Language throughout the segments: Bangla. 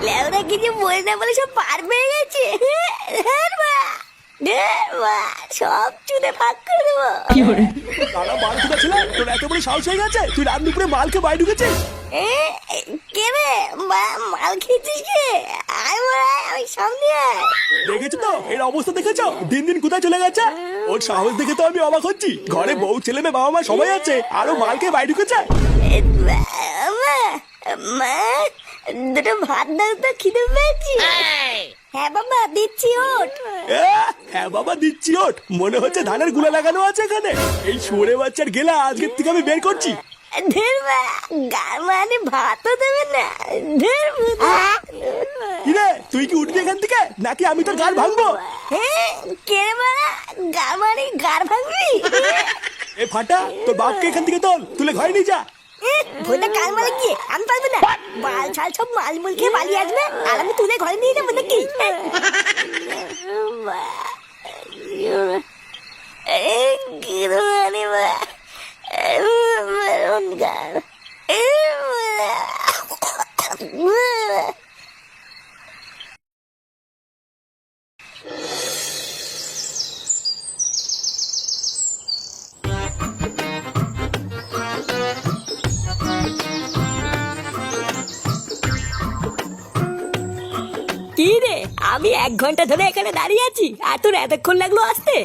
লেওরা কিছু বলে না বলে সব পার পেয়ে গেছে। সব চুদে ফাঁক করে দেবো। তারা মাল ঢুকাচ্ছিল, তোর এত বড় সাহস হয়ে গেছে তুই রাত দুপুরে মালকে বাড়ি ঢুকেছিস? কে রে মাল খেয়েছিস কে? আয় মারা, আমি সামনে আয়। দেখেছো তো এর অবস্থা, দেখেছো দিন দিন কোথায় চলে গেছে? ওর সাহস দেখে তো আমি অবাক হচ্ছি। ঘরে বউ ছেলে মেয়ে বাবা মা সবাই আছে, আরো মালকে বাড়ি ঢুকেছে। মা, দুটো ভাত দাও তো, খিদে পেয়েছি। হ্যাঁ বাবা দিচ্ছি, ওঠ। হ্যাঁ বাবা দিচ্ছি, ওঠ। মনে হচ্ছে ধানের গুলা লাগানো আছে এখানে। এই সরে বাচ্চার গেলা আজকের থেকে আমি বের করছি। ধের মা, গার মানে ভাতও দেবে না। ধের কিরে তুই কি উঠবি এখান থেকে নাকি আমি তোর গাল ভাঙবো? হ্যাঁ, কে রে মা? গার মানে গার ভাঙবি? এ ফাটা, তোর বাপকে এখান থেকে তোল, তুলে ঘরে নিয়ে যা। ভোটা কাল মারা গিয়ে আমি পারবো না। মাল ছাল সব মাল মুল খেয়ে পালিয়ে আসবে, আর আমি তুলে ঘরে নিয়ে যাবো নাকি? কি রে, আমি 1 ঘন্টা ধরে এখানে দাঁড়িয়ে আছি, আর তোর এতক্ষণ লাগলো আসতে?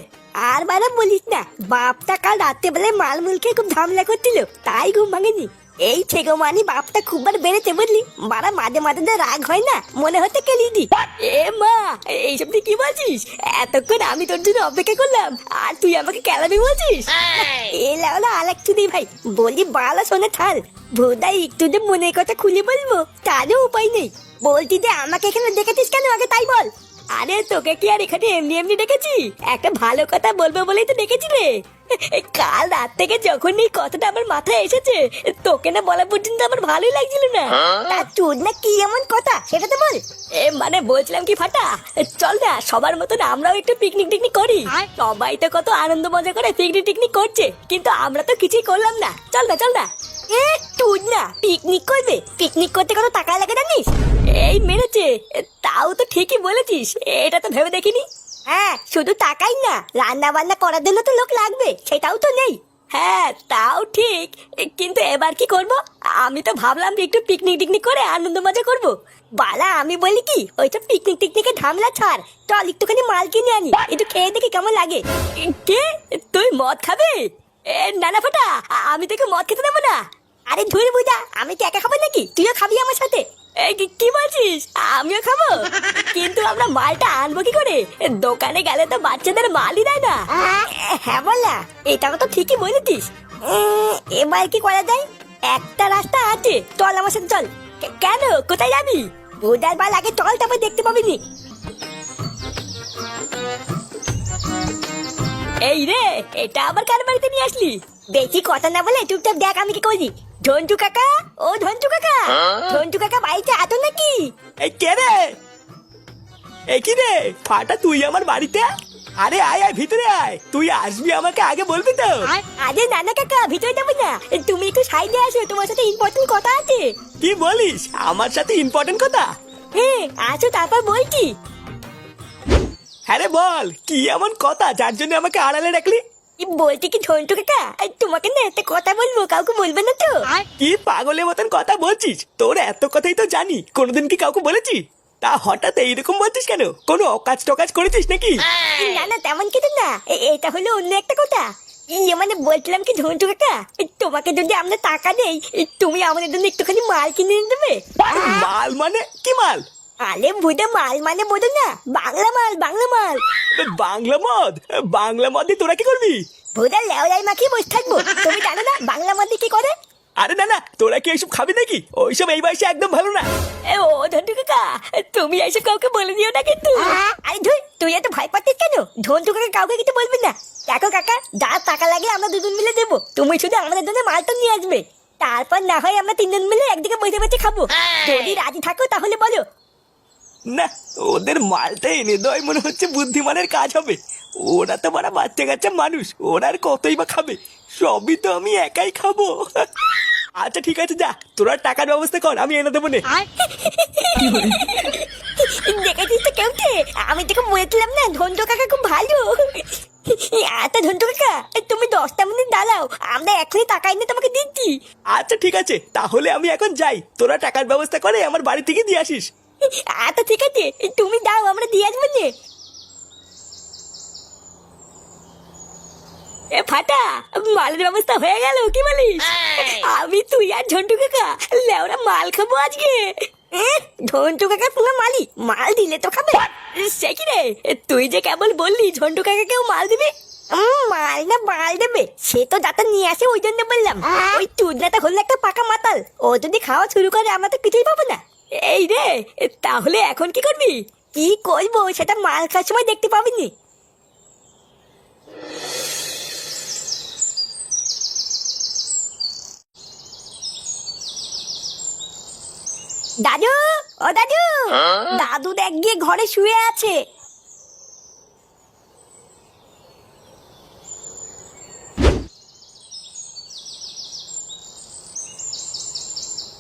আর বারা বলিস না, বাপটা কাল রাত্রে বেলায় মাল মুল খেয়ে খুব ঝামেলা করছিল, তাই ঘুম ভাঙেনি। এই ছেগো মানি বাপটা খুব বার বেড়েছে বুঝলি। বারা মাঝে মাঝে যে রাগ হয় না, মনে হচ্ছে কেলি দি। এ মা, এইসব তুই কি বলছিস? এতক্ষণ আমি তোর জন্য অপেক্ষা করলাম, আর তুই আমাকে কেলাবি বলছিস? এ লাউলা আলেক চুদি ভাই, বলি বালা শোনে থাল। ভোদাই একটু যে মনের কথা খুলে বলবো তারও উপায় নেই। বলছি যে আমাকে এখানে দেখেছিস কেন, আগে তাই বল। আরে তোকে কি আর এখানে এমনি এমনি ডেকেছি? একটা ভালো কথা বলবো বলেই তো ডেকেছি রে। কাল রাত থেকে যখন এই কথাটা আমার মাথায় এসেছে, তোকে না বলা পর্যন্ত আমার ভালোই লাগছিল না। তা চোদ না কি এমন কথা সেটা তো বল। মানে বলছিলাম কি ফাটা, চল না সবার মতন আমরাও একটু পিকনিক টিকনিক করি। সবাই তো কত আনন্দ মজা করে পিকনিক টিকনিক করছে, কিন্তু আমরা তো কিছুই করলাম না। চল না চল না। তুই না পিকনিক করবে? পিকনিক করতে কত টাকা লাগে জানিস? এই মেরেছে, তাও তো ঠিকই বলেছিস, এটা তো ভেবে দেখিনি। হ্যাঁ, শুধু টাকাই না, রান্না বান্না করার জন্য তো লোক লাগবে, সেটাও তো নেই। হ্যাঁ তাও ঠিক, কিন্তু এবার কি করব? আমি তো ভাবলাম যে একটু পিকনিক টিকনিক করে আনন্দ মজা করব। বালা আমি বলি কি, ওইসব পিকনিক টিকনিকে ঝামেলা ছাড়, চল একটুখানি মাল কিনে আনি, একটু খেয়ে দেখি কেমন লাগে। কে, তুই মদ খাবে? না না ফাটা, আমি তোকে মদ খেতে দেবো না। আরে ধুর বুঝা, আমি কি একা খাবো নাকি? তুইও খাবি আমার সাথে? কি বলছিস? আমিও খাবো? কিন্তু আমরা মালটা আনবো কি করে? দোকানে গেলে তো বাচ্চাদের মালই দেয় না। হ্যাঁ বললা, এটা তো ঠিকই বলেছিস। এবার কি করা যায়? একটা রাস্তা আছে, চল আমার সাথে চল। কেন, কোথায় যাবি? বুধার বাল আগে চল, তারপর দেখতে পাবি নি। এই রে, এটা আবার কার বাড়িতে নিয়ে আসলি? বেশি কথা না বলে চুপচাপ দেখ আমি কি করি। ঝন্টু কাকা, ও ঝন্টু কাকা, ঝন্টু কাকা বাড়িতে আতো নাকি? এই কে রে? এই কি রে ফাটা, তুই আমার বাড়িতে? আরে আয় আয় ভিতরে আয়, তুই আসবি আমাকে আগে বলবি তো। আরে নানা কাকা, ভিতরে যাবো না, তুমি একটু সাইডে আসো, তোমার সাথে ইম্পর্টেন্ট কথা আছে। কি বলিস, আমার সাথে ইম্পর্টেন্ট কথা? হ্যাঁ আসো, তারপর বলছি। হ্যাঁ রে বল, কি এমন কথা যার জন্য আমাকে আড়ালে রাখলি? বলছি কি ঝন্টু কাকা, তোমাকে না একটা কথা বলবো, কাউকে বলবে না তো? কি পাগলের মতন কথা বলছিস? তোর এত কথাই তো জানি, কোনোদিন কি কাউকে বলেছি? তা হঠাৎ এইরকম বলছিস কেন? কোনো অকাজ টকাজ করেছিস নাকি? না না তেমন কিছু না, এটা হলো অন্য একটা কথা। মানে বলছিলাম কি ঝন্টু কাকা, তোমাকে যদি আমরা টাকা দেই, তুমি আমাদের জন্য একটুখানি মাল কিনে এনে দেবে। মাল মানে কি মাল? আরে বুঝে মাল মানে বোঝো না, বাংলা মাল, বাংলা মাল। বাংলা মদ? বাংলা মদ দিয়ে তোরা কি করবি? ভোদা লেওলাই মাখিয়ে বসে থাকবো, তুমি জানো না বাংলা মদ দিয়ে কি করে? আরে না না, তোরা কি এইসব খাবি নাকি? ওইসব এই বয়সে একদম ভালো না। ও ঝন্টু কাকা, তুমি এইসব কাউকে বলে দিও না কিন্তু। আরে ধুই, তুই এত ভয় পাচ্ছিস কেন? ঝন্টু কাকা কাউকে কিছু বলবি না। দেখো কাকা, যা টাকা লাগে আমরা দুজন মিলে দেবো, তুমি শুধু আমাদের জন্য মালটা নিয়ে আসবে। তারপর না হয় আমরা 3 জন মিলে একদিকে বসে বসে খাবো। যদি রাজি থাকো তাহলে বলো। না, ওদের মালটা এনে দেওয়াই মনে হচ্ছে বুদ্ধিমানের কাজ হবে। ওরা তো বড় বাচ্চা কাচ্চা মানুষ, ওরা আর কতই বা খাবে? সবই তো আমি একাই খাবো। আচ্ছা ঠিক আছে, যা তোরা টাকার ব্যবস্থা কর, আমি এনে দেবো নে। দেখেছিস তো কেমতে, আমি তোকে বলেছিলাম না ধন্টু কাকা খুব ভালো। আচ্ছা ধন্টু কাকা, তুমি 10টা মিনিট দাঁড়াও, আমরা এখনই টাকা এনে তোমাকে দিচ্ছি। আচ্ছা ঠিক আছে, তাহলে আমি এখন যাই, তোরা টাকার ব্যবস্থা করে আমার বাড়ি থেকে দিয়ে আসিস। আচ্ছা ঠিক আছে, তুমি দাও, আমরা দিয়ে আসবো নে। এ ফাটা, মালের ব্যবস্থা হয়ে গেল কি বলিস? আমি তুই আর ঝন্টু কাকা লেওরা মাল খাবো আজকে। ঝন্টু কাকা পুরো মালি, মাল দিলে তো খাবে। সে কি রে, তুই যে কেবল বললি ঝন্টু কাকা কেউ মাল দিবে? মাল না মাল দেবে সে তো যাতে নিয়ে আসে, ওই জন্য বললাম। ওই চুদনাটা হলো একটা পাকা মাতাল, ও যদি খাওয়া শুরু করে আমরা তো কিছুই পাবো না। এই রে, তাহলে এখন কি করবি? কি করবো সেটা মাল খাওয়ার সময় দেখতে পাবিনি। দাদু, ও দাদু, দাদু দেখ গিয়ে ঘরে শুয়ে আছে।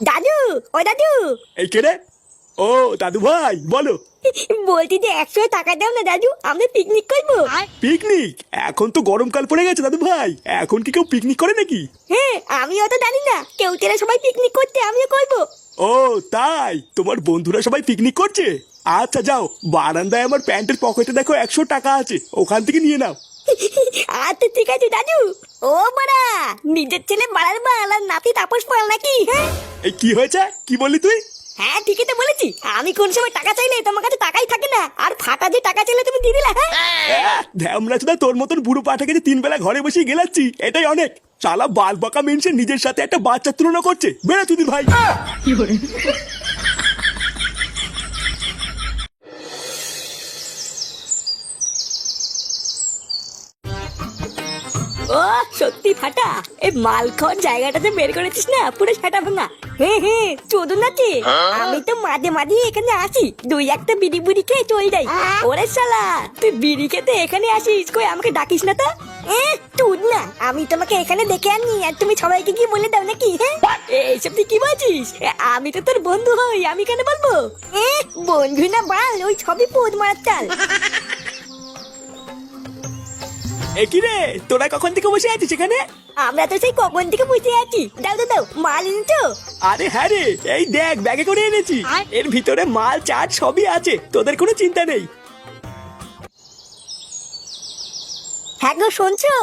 দাদু, ও দাদু। এই কে রে? ও দাদু ভাই, বলো। বলছি যে 100 টাকা দাও না দাদু, আমরা পিকনিক করবো। পিকনিক? এখন তো গরমকাল পড়ে গেছে দাদু ভাই, এখন কি কেউ পিকনিক করে নাকি? হ্যাঁ, আমি অত জানি না, কেউ তেরা সবাই পিকনিক করতে, আমিও করবো। ও তাই, তোমার বন্ধুরা সবাই পিকনিক করছে? আচ্ছা যাও, বারান্দায় আমার প্যান্টের পকেটে দেখো 100 টাকা আছে, ওখান থেকে নিয়ে নাও। আচ্ছা ঠিক আছে দাদু। ও বাড়া, নিজের ছেলে বাড়ার বাল আর নাতি তাপস পাল নাকি? হ্যাঁ এই কি হয়েছে, কি বললি তুই? হ্যাঁ ঠিকই তো বলেছি, আমি কোন সময় টাকা চাইলে তোমার কাছে টাকাই থাকে না, আর ফাটা যে টাকা চাইলে তুমি দিয়ে দিলা। হ্যাঁ ধ্যামরা চোদা, তোর মতন বুড়ো পাঠাকে যে 3 বেলা ঘরে বসে গেলাচ্ছি এটাই অনেক। শালা বাল বাঁকা মেনসে নিজের সাথে একটা বাচ্চার তুলনা করছে, বেড়া চুদির ভাই। ও সত্যি ফাটা, এই মাল খাওয়ার জায়গাটাতে বের করেছিস না, পুরো সেটা ভাঙা। হ্যাঁ হ্যাঁ, চোদন নাকি? আমি তো মাঝে মাঝে এখানে আসি, 2-1টা বিড়ি বুড়ি খেয়ে চলে যাই। ওরে শালা, তুই বিড়ি খেতে এখানে আসিস, কই আমাকে ডাকিস না তো? তুই না, আমি তোমাকে এখানে দেখে আনি আর তুমি সবাইকে কি বলে দাও নাকি? হ্যাঁ এইসব তুই কি বলছিস? আমি তো তোর বন্ধু হই, আমি কেন বলবো? বন্ধু না বাল, ওই সবই পোদ মারার চাল। এ কি রে, তোরা কখন থেকে বসে আছিস এখানে? আমরা তো সেই কখন থেকে বুঝে আছি। দাও দাও দাও, মাল এনেছো? আরে হ্যাঁ রে, এই দেখ ব্যাগে করে এনেছি, এর ভিতরে মাল চাট সবই আছে, তোদের কোনো চিন্তা নেই। হ্যাঁ গো, শুনছো?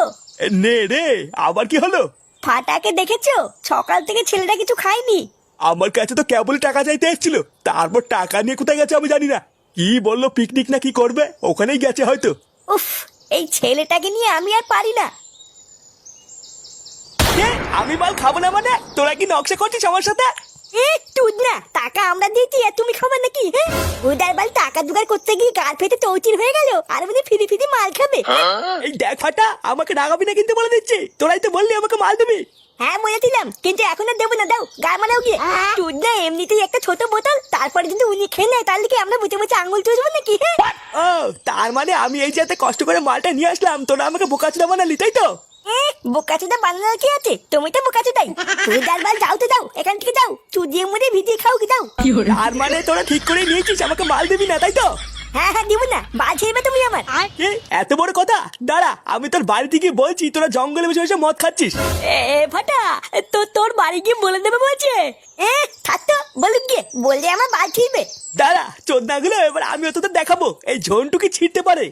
নে রে, আবার কি হলো? ফাটাকে দেখেছো? সকাল থেকে ছেলেটা কিছু খায়নি। আমার কাছে তো কেবল টাকা চাইতে এসেছিল, তারপর টাকা নিয়ে কোথায় গেছে আমি জানি না। কি বললো পিকনিক না কি করবে, ওখানেই গেছে হয়তো। উফ, এই ছেলেটাকে নিয়ে আমি আর পারি না। আমি মাল খাবো না মানে? তোরা কি নকশা করছিস আমার সাথে? তুই না, টাকা আমরা দিয়েছি আর তুমি খাবে নাকি? উদার বাল টাকা জোগাড় করতে গিয়ে গাল ফেটে চৌচির হয়ে গেল, আর মানে ফিরি ফিরি মাল খাবে। এই দেখ ফাটা, আমাকে রাগাবি না কিন্তু বলে দিচ্ছি, তোরাই তো বললি আমাকে মাল দিবি। হ্যাঁ বলেছিলাম, কিন্তু এখন আর দেবো না, দাও গা মানাও গিয়ে। তুই না এমনিতেই একটা ছোট বোতল, তারপরে যদি উনি খেয়ে নেয় তাহলে কি আমরা বুঝে বুঝে আঙুল চুষবো নাকি? ও তার মানে আমি এই যে এত কষ্ট করে মালটা নিয়ে আসলাম, তোরা আমাকে বোকাচোদা বানালি তাই তো? বোকাচোদা বানানোর কি আছে, তুমি তো বোকাচোদাই। তুই ডালবাল যাও তো যাও, এখান থেকে যাও, চুদিয়ে মুড়ে ভিজিয়ে খাও কি যাও। তার মানে তোরা ঠিক করে নিয়েছিস আমাকে মাল দিবি না তাই তো? হ্যাঁ হ্যাঁ, দিব না, বাল ছেড়বে তুমি আমার। এত বড় কথা? দাঁড়া, আমি তোর বাড়ি থেকে বলছি, তোরা জঙ্গলে বসে বসে মদ খাচ্ছিস। ফাটা, তো তোর বাড়ি গিয়ে বলে দেবে বলছে। থাকতো বলুক গিয়ে, বললে আমার বাল ছিড়বে। দাঁড়া চোদনাগুলো, এবার আমিও তোদের দেখাবো এই ঝন্টু কি ছিঁড়তে পারে।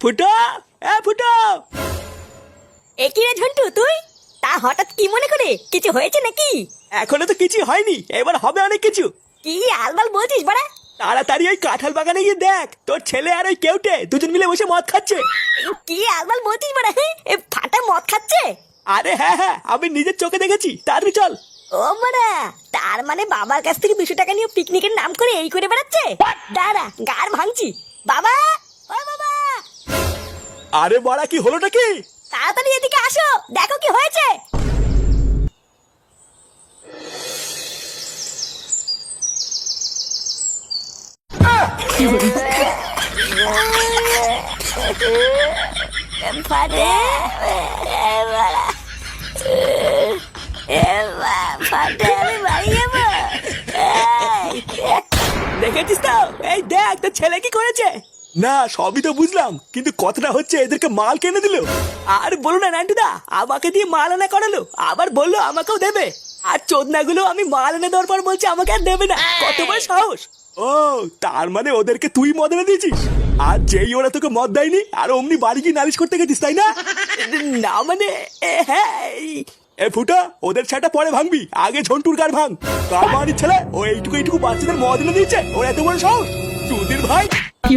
ফুটো, ফুটো। একই রে ঝন্টু, তুই তা হঠাৎ কি মনে করে, কিছু হয়েছে নাকি? এখনো তো কিছু হয়নি, এবার হবে অনেক কিছু। কি আলবাল বলছিস বাড়া? তাড়াতাড়ি ওই কাঁঠাল বাগানে গিয়ে দেখ, তোর ছেলে আর ওই কেউটে দুজন মিলে বসে মদ খাচ্ছে। কি আলবাল বলছিস বাড়া? ফাটা মদ খাচ্ছে? আরে হ্যাঁ হ্যাঁ, আমি নিজের চোখে দেখেছি, তাড়াতাড়ি চল। ও বাড়া, তার মানে বাবার কাছ থেকে 200 টাকা নিয়ে পিকনিকের নাম করে এই করে বেড়াচ্ছে। দাঁড়া, গাড় ভাঙছি। বাবা, ও বাবা। আরে বড়া, কি হলোটা কি? তাড়াতাড়ি এদিকে আসো, দেখো কি হয়েছে। ফাটে ফাটে আমি বাড়ি যাবো। দেখেছিস তো, এই দেখ তোর ছেলে কি করেছে। না সবই তো বুঝলাম, কিন্তু কথাটা হচ্ছে এদেরকে মাল কেনে দিল। আর বলো না নান্টুদা, আমাকে দিয়ে মাল আনা করালো, আবার বললো আমাকেও দেবে। আর চোদনাগুলো আমি মাল এনে দেওয়ার পর বলছে আমাকে আর দেবে না। কত বড় সাহস! ও তার মানে ওদেরকে তুই মদ এনে দিয়েছিস, আর যেই ওরা তোকে মদ দেয়নি আর অমনি বাড়ি গিয়ে নালিশ করতে গেছিস, তাই না? না মানে হ্যাঁ এ ফুটা, ওদের ছাটা পরে ভাঙবি, আগে ঝন্টুর গার ভাঙ। কার বাড়ির ছেলে ও এইটুকু বাচ্চাদের মদ এনে দিয়েছে, ওর এত বড় সাহস! চুদির ভাই। কি